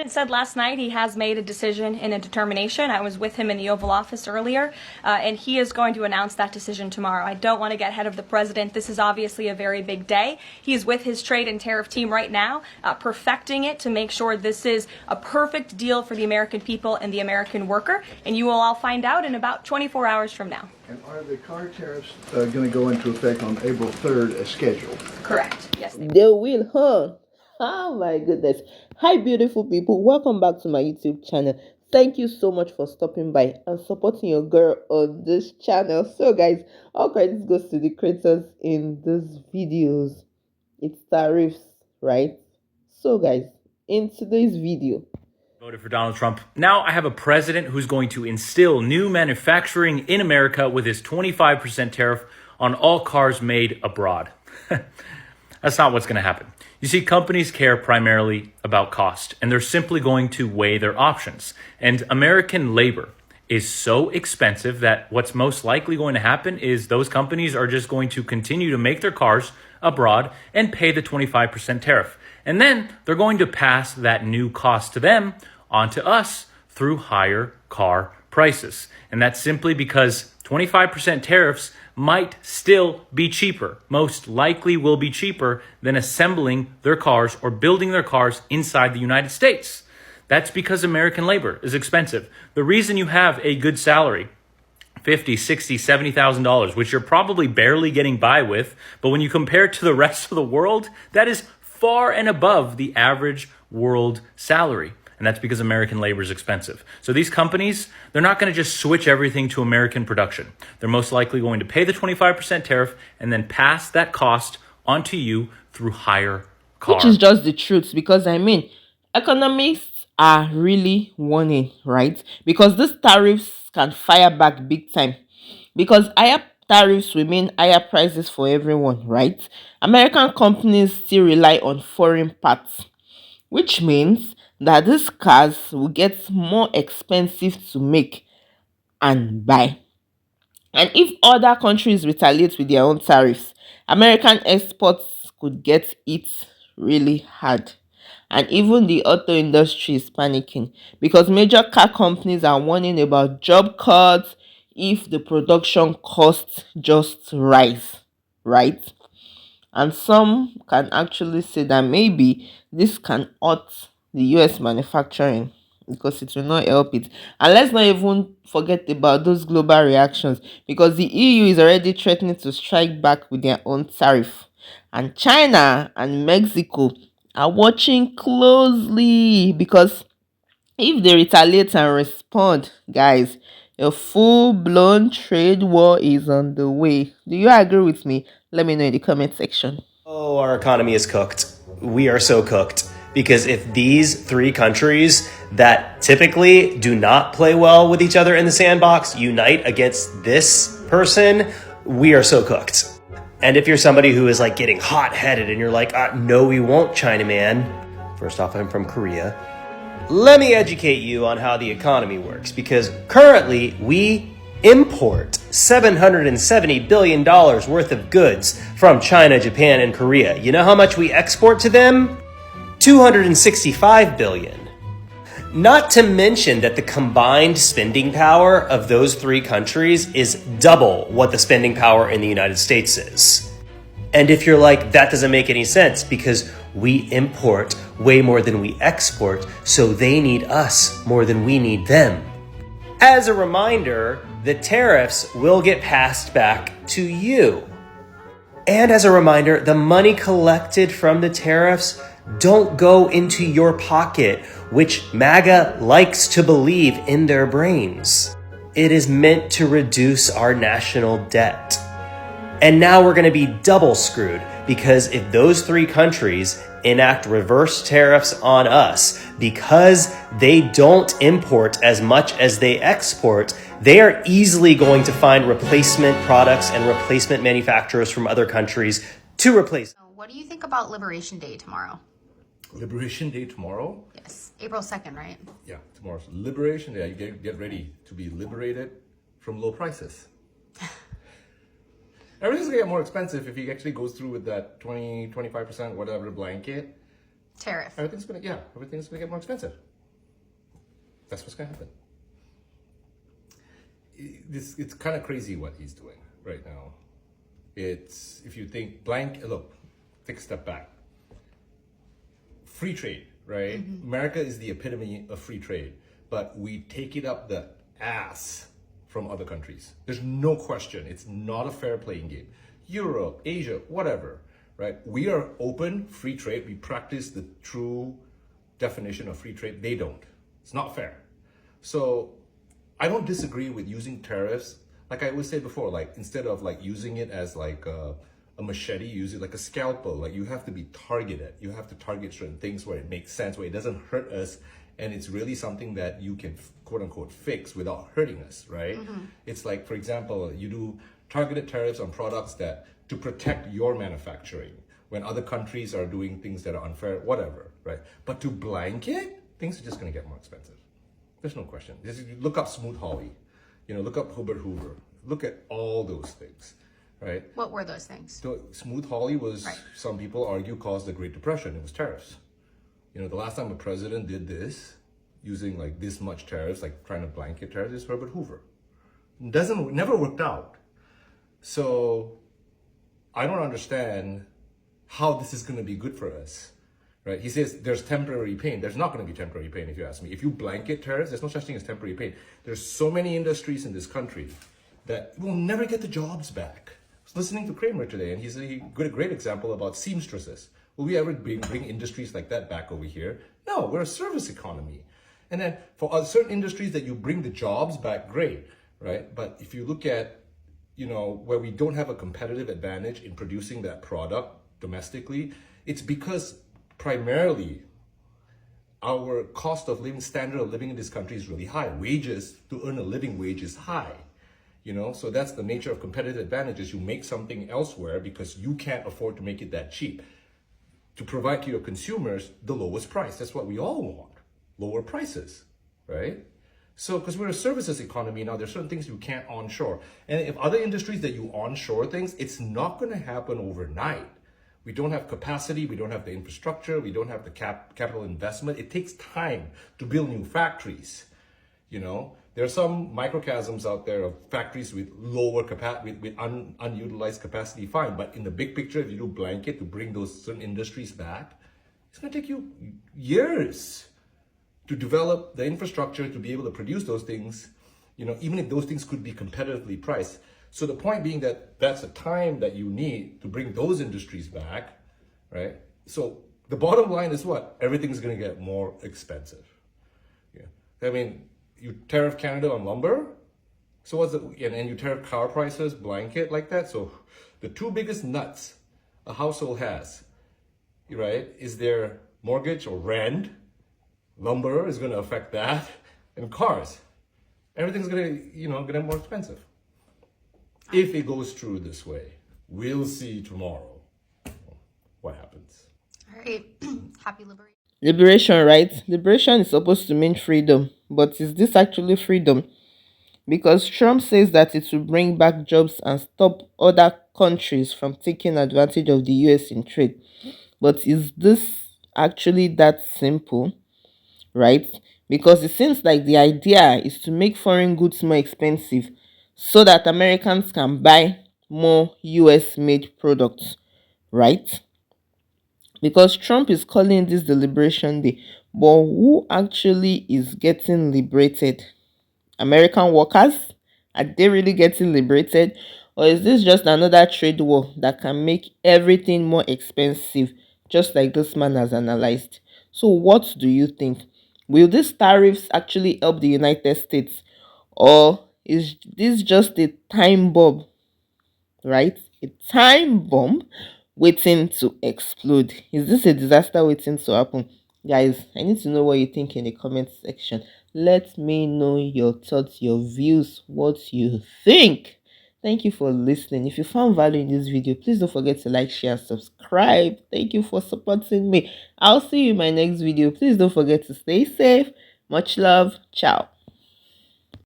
president said last night he has made a decision and a determination. I was with him in the Oval Office earlier, and he is going to announce that decision tomorrow. I don't want to get ahead of the president. This is obviously a very big day. He's with his trade and tariff team right now, perfecting it to make sure this is a perfect deal for the American people and the American worker, and you will all find out in about 24 hours from now. And are the car tariffs going to go into effect on April 3rd as scheduled? Correct. Yes. They will, huh? Oh my goodness. Hi, beautiful people. Welcome back to my YouTube channel. Thank you so much for stopping by and supporting your girl on this channel. So, guys, all credit goes to the creators in these videos. It's tariffs, right? So, guys, in today's video, voted for Donald Trump. Now I have a president who's going to instill new manufacturing in America with his 25% tariff on all cars made abroad. That's not what's going to happen. You see, companies care primarily about cost, and they're simply going to weigh their options. And American labor is so expensive that what's most likely going to happen is those companies are just going to continue to make their cars abroad and pay the 25% tariff. And then they're going to pass that new cost to them onto us through higher car prices. And that's simply because 25% tariffs might still be cheaper, most likely will be cheaper than assembling their cars or building their cars inside the United States. That's because American labor is expensive. The reason you have a good salary, $50,000, $60,000, $70,000, which you're probably barely getting by with, but when you compare it to the rest of the world, that is far and above the average world salary. And that's because American labor is expensive. So these companies, they're not going to just switch everything to American production. They're most likely going to pay the 25% tariff and then pass that cost onto you through higher costs. which is just the truth, because I mean, economists are really warning, right? Because these tariffs can fire back big time. Because higher tariffs will mean higher prices for everyone, right? American companies still rely on foreign parts, which means that these cars will get more expensive to make and buy. And if other countries retaliate with their own tariffs, American exports could get hit really hard. And even the auto industry is panicking because major car companies are warning about job cuts if the production costs just rise, right? And some can actually say that maybe this can hurt the US manufacturing because it will not help it. And let's not even forget about those global reactions, because the EU is already threatening to strike back with their own tariff. And China and Mexico are watching closely, because if they retaliate and respond, guys, a full-blown trade war is on the way. Do you agree with me? Let me know in the comment section. Oh, our economy is cooked. We are so cooked. Because if these three countries that typically do not play well with each other in the sandbox unite against this person, we are so cooked. And if you're somebody who is like getting hot-headed and you're like, no, we won't, Chinaman. First off, I'm from Korea. Let me educate you on how the economy works, because currently we import $770 billion worth of goods from China, Japan, and Korea. You know how much we export to them? 265 billion. Not to mention that the combined spending power of those three countries is double what the spending power in the United States is. And if you're like, that doesn't make any sense because we import way more than we export, so they need us more than we need them. As a reminder, the tariffs will get passed back to you. And as a reminder, the money collected from the tariffs don't go into your pocket, which MAGA likes to believe in their brains. It is meant to reduce our national debt. And now we're going to be double screwed, because if those three countries enact reverse tariffs on us because they don't import as much as they export, they are easily going to find replacement products and replacement manufacturers from other countries to replace. What do you think about Liberation Day tomorrow? Liberation Day tomorrow? Yes, April 2nd, right? Yeah, tomorrow's Liberation Day. You get ready to be liberated from low prices. Everything's gonna get more expensive if he actually goes through with that 20, 25%, whatever blanket. Tariff. Everything's gonna get more expensive. That's what's going to happen. It's kind of crazy what he's doing right now. It's, if you think look, take a step back. Free trade, right? America is the epitome of free trade, but we take it up the ass from other countries. There's no question. It's not a fair playing game. Europe, Asia, whatever, right? We are open, free trade. We practice the true definition of free trade. They don't. It's not fair. So I don't disagree with using tariffs. Like I always say before, like instead of like using it as like a machete, use it like a scalpel. Like you have to be targeted. You have to target certain things where it makes sense, where it doesn't hurt us, and it's really something that you can quote unquote fix without hurting us, right? It's like, for example, you do targeted tariffs on products that to protect your manufacturing when other countries are doing things that are unfair, whatever, right? But to blanket, things are just going to get more expensive. There's no question. Just look up Smoot Hawley, look up Hubert Hoover, look at all those things, right? What were those things? So Smoot Hawley was, Right. some people argue, caused the Great Depression. It was tariffs. The last time a president did this, using like this much tariffs, like trying to blanket tariffs, is Herbert Hoover. Never worked out. So I don't understand how this is going to be good for us, right? He says there's temporary pain. There's not going to be temporary pain, if you ask me. If you blanket tariffs, there's no such thing as temporary pain. There's so many industries in this country that will never get the jobs back. I was listening to Kramer today, and he's a great example about seamstresses. Will we ever bring industries like that back over here? No, we're a service economy. And then for certain industries that you bring the jobs back, great, right? But if you look at, where we don't have a competitive advantage in producing that product domestically, it's because primarily our cost of living, standard of living in this country is really high. Wages, to earn a living wage is high. So that's the nature of competitive advantages. You make something elsewhere because you can't afford to make it that cheap, to provide to your consumers the lowest price. That's what we all want, lower prices, right? So, because we're a services economy now, there's certain things you can't onshore. And if other industries that you onshore things, it's not going to happen overnight. We don't have capacity, we don't have the infrastructure, we don't have the capital investment. It takes time to build new factories. There are some microcosms out there of factories with lower capacity, with unutilized capacity, fine. But in the big picture, if you do blanket to bring those certain industries back, it's going to take you years to develop the infrastructure to be able to produce those things, even if those things could be competitively priced. So the point being that that's the time that you need to bring those industries back, right? So the bottom line is what? Everything's going to get more expensive. Yeah. I mean, you tariff Canada on lumber, so what's and you tariff car prices, blanket like that. So the two biggest nuts a household has, right, is their mortgage or rent. Lumber is going to affect that, and cars. Everything's going to, get more expensive. If it goes through this way, we'll see tomorrow what happens. All right. Happy liberation. Liberation, right? Liberation is supposed to mean freedom, but is this actually freedom? Because Trump says that it will bring back jobs and stop other countries from taking advantage of the US in trade. But is this actually that simple, right? Because it seems like the idea is to make foreign goods more expensive so that Americans can buy more US made products, right? Because Trump is calling this the Liberation Day, but who actually is getting liberated? American workers? Are they really getting liberated? Or is this just another trade war that can make everything more expensive, just like this man has analyzed? So, what do you think? Will these tariffs actually help the United States? Or is this just a time bomb, right? A time bomb waiting to explode. Is this a disaster waiting to happen? Guys, I need to know what you think in the comment section. Let me know your thoughts, your views, what you think. Thank you for listening. If you found value in this video, please don't forget to like, share, and subscribe. Thank you for supporting me. I'll see you in my next video. Please don't forget to stay safe. Much love. Ciao.